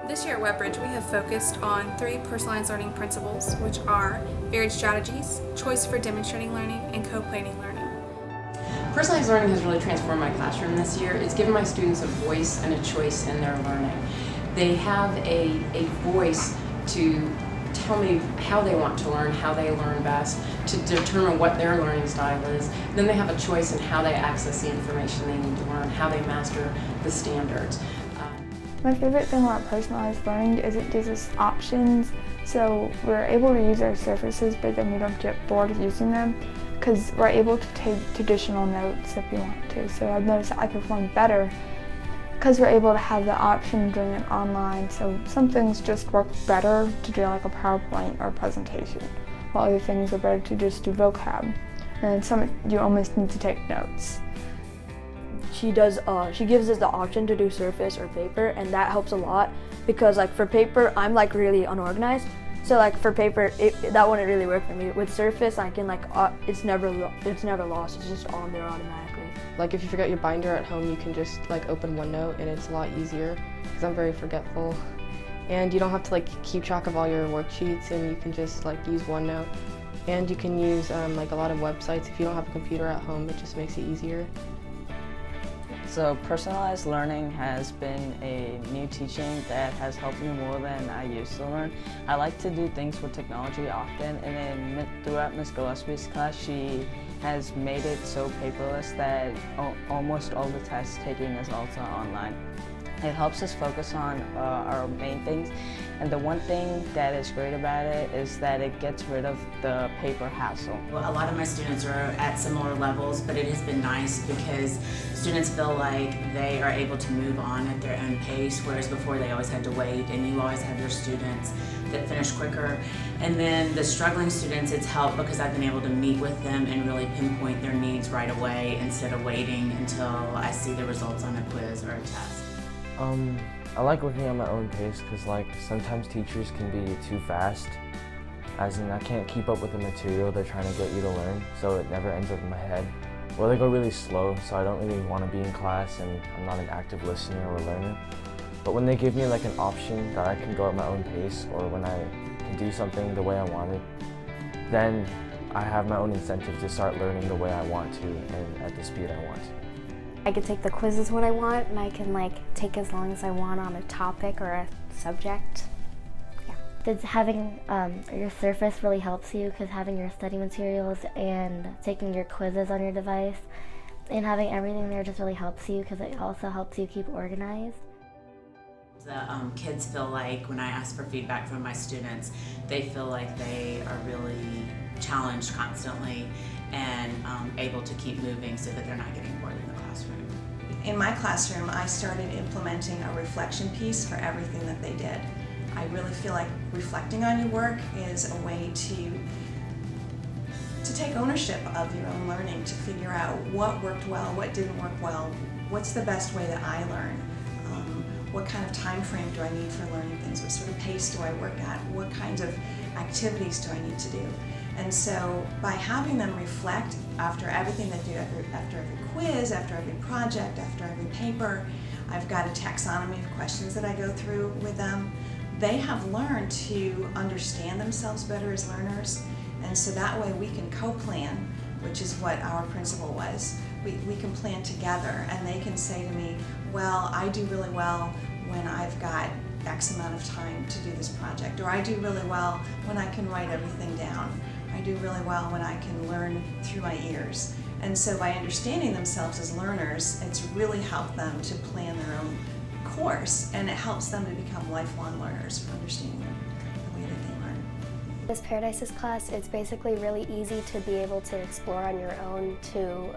This year at Webb Bridge, we have focused on 3 personalized learning principles, which are varied strategies, choice for demonstrating learning, and co-planning learning. Personalized learning has really transformed my classroom this year. It's given my students a voice and a choice in their learning. They have a voice to tell me how they want to learn, how they learn best, to determine what their learning style is. Then they have a choice in how they access the information they need to learn, how they master the standards. My favorite thing about personalized learning is it gives us options, so we're able to use our surfaces but then we don't get bored of using them because we're able to take traditional notes if we want to. So I've noticed that I perform better because we're able to have the option of doing it online, so some things just work better to do like a PowerPoint or a presentation, while other things are better to just do vocab. And some you almost need to take notes. She gives us the option to do surface or paper, and that helps a lot because like for paper I'm like really unorganized, so like for paper that wouldn't really work for me. With surface I can like it's never lost, it's just on there automatically. Like if you forget your binder at home, you can just like open OneNote and it's a lot easier because I'm very forgetful, and you don't have to like keep track of all your worksheets, and you can just like use OneNote, and you can use like a lot of websites. If you don't have a computer at home, it just makes it easier. So personalized learning has been a new teaching that has helped me more than I used to learn. I like to do things with technology often, and then throughout Ms. Gillespie's class, she has made it so paperless that almost all the test taking is also online. It helps us focus on our main things, and the one thing that is great about it is that it gets rid of the paper hassle. Well, a lot of my students are at similar levels, but it has been nice because students feel like they are able to move on at their own pace, whereas before they always had to wait, and you always have your students that finish quicker. And then the struggling students, it's helped because I've been able to meet with them and really pinpoint their needs right away instead of waiting until I see the results on a quiz or a test. I like working at my own pace because like sometimes teachers can be too fast, as in I can't keep up with the material they're trying to get you to learn, so it never ends up in my head. Or they go really slow, so I don't really want to be in class and I'm not an active listener or learner. But when they give me like an option that I can go at my own pace, or when I can do something the way I want it, then I have my own incentive to start learning the way I want to and at the speed I want to. I can take the quizzes when I want, and I can take as long as I want on a topic or a subject. Yeah. Does having your Surface really helps you, because having your study materials and taking your quizzes on your device and having everything there just really helps you because it also helps you keep organized. The kids feel like when I ask for feedback from my students, they feel like they are really challenged constantly and able to keep moving so that they're not getting bored in the classroom. In my classroom, I started implementing a reflection piece for everything that they did. I really feel like reflecting on your work is a way to take ownership of your own learning, to figure out what worked well, what didn't work well, what's the best way that I learn, what kind of time frame do I need for learning things, what sort of pace do I work at, what kinds of activities do I need to do. And so by having them reflect after everything they do, after every quiz, after every project, after every paper, I've got a taxonomy of questions that I go through with them. They have learned to understand themselves better as learners, and so that way we can co-plan, which is what our principle was. We can plan together, and they can say to me, well, I do really well when I've got X amount of time to do this project, or I do really well when I can write everything down. I do really well when I can learn through my ears. And so by understanding themselves as learners, it's really helped them to plan their own course, and it helps them to become lifelong learners for understanding the way that they learn. This Paradises class, it's basically really easy to be able to explore on your own, to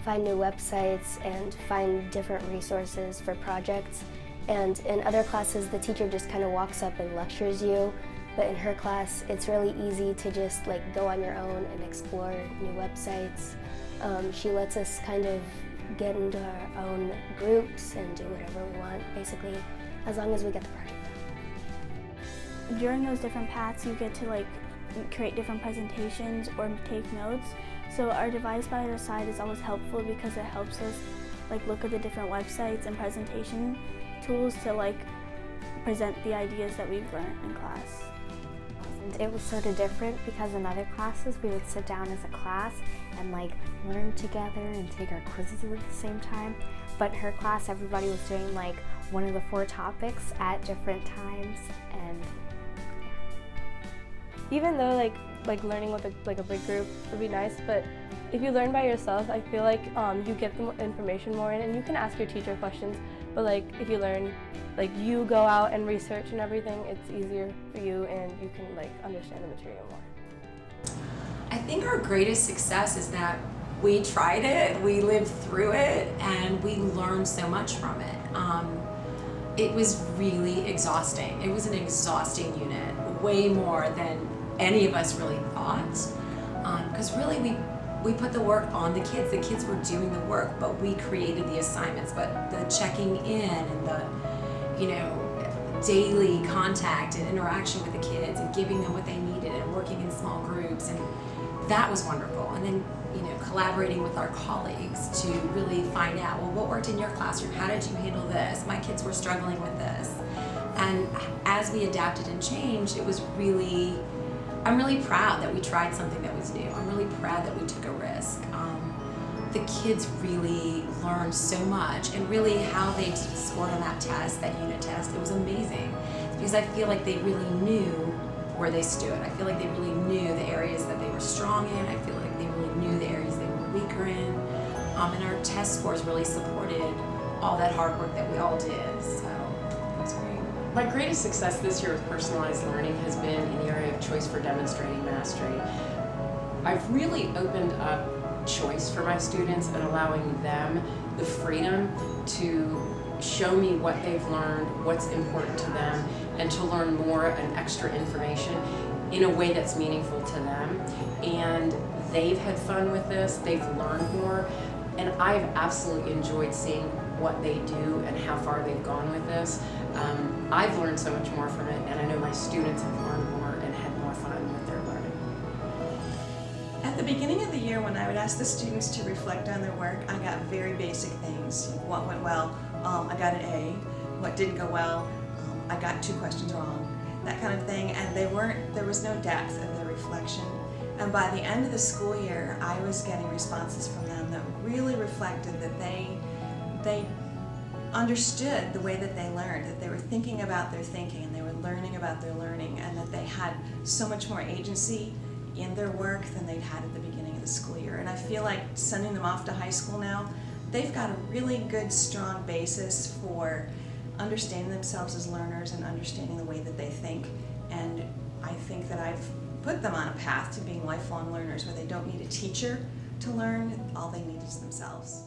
find new websites and find different resources for projects. And in other classes, the teacher just kind of walks up and lectures you. But in her class, it's really easy to just go on your own and explore new websites. She lets us kind of get into our own groups and do whatever we want, basically, as long as we get the project done. During those different paths, you get to create different presentations or take notes. So our device by our side is always helpful because it helps us look at the different websites and presentation tools to present the ideas that we've learned in class. And it was sort of different because in other classes we would sit down as a class and like learn together and take our quizzes at the same time. But in her class, everybody was doing like one of the 4 topics at different times, and even though like learning with a big group would be nice, but if you learn by yourself, I feel like you get the information more in, and you can ask your teacher questions. But like if you learn, like you go out and research and everything, it's easier for you, and you can like understand the material more. I think our greatest success is that we tried it, we lived through it, and we learned so much from it. It was really exhausting. It was an exhausting unit, way more than any of us really thought. Because really we put the work on the kids. The kids were doing the work, but we created the assignments. But the checking in and the, daily contact and interaction with the kids and giving them what they needed and working in small groups, and that was wonderful. And then, collaborating with our colleagues to really find out, well, what worked in your classroom? How did you handle this? My kids were struggling with this. And as we adapted and changed, I'm really proud that we tried something that was new. I'm really proud that we took a risk. The kids really learned so much, and really how they scored on that test, that unit test, it was amazing. Because I feel like they really knew where they stood. I feel like they really knew the areas that they were strong in. I feel like they really knew the areas they were weaker in. And our test scores really supported all that hard work that we all did, so it was great. My greatest success this year with personalized learning has been in the area of choice for demonstrating mastery. I've really opened up choice for my students and allowing them the freedom to show me what they've learned, what's important to them, and to learn more and extra information in a way that's meaningful to them. And they've had fun with this, they've learned more, and I've absolutely enjoyed seeing what they do and how far they've gone with this. I've learned so much more from it, and I know my students have learned more and had more fun with their learning. At the beginning of the year, when I would ask the students to reflect on their work, I got very basic things. What went well? I got an A. What didn't go well? I got 2 questions wrong. That kind of thing, and there was no depth of their reflection. And by the end of the school year, I was getting responses from them that really reflected that they understood the way that they learned, that they were thinking about their thinking, and they were learning about their learning, and that they had so much more agency in their work than they'd had at the beginning of the school year. And I feel like sending them off to high school now, they've got a really good, strong basis for understanding themselves as learners and understanding the way that they think. And I think that I've put them on a path to being lifelong learners where they don't need a teacher to learn, all they need is themselves.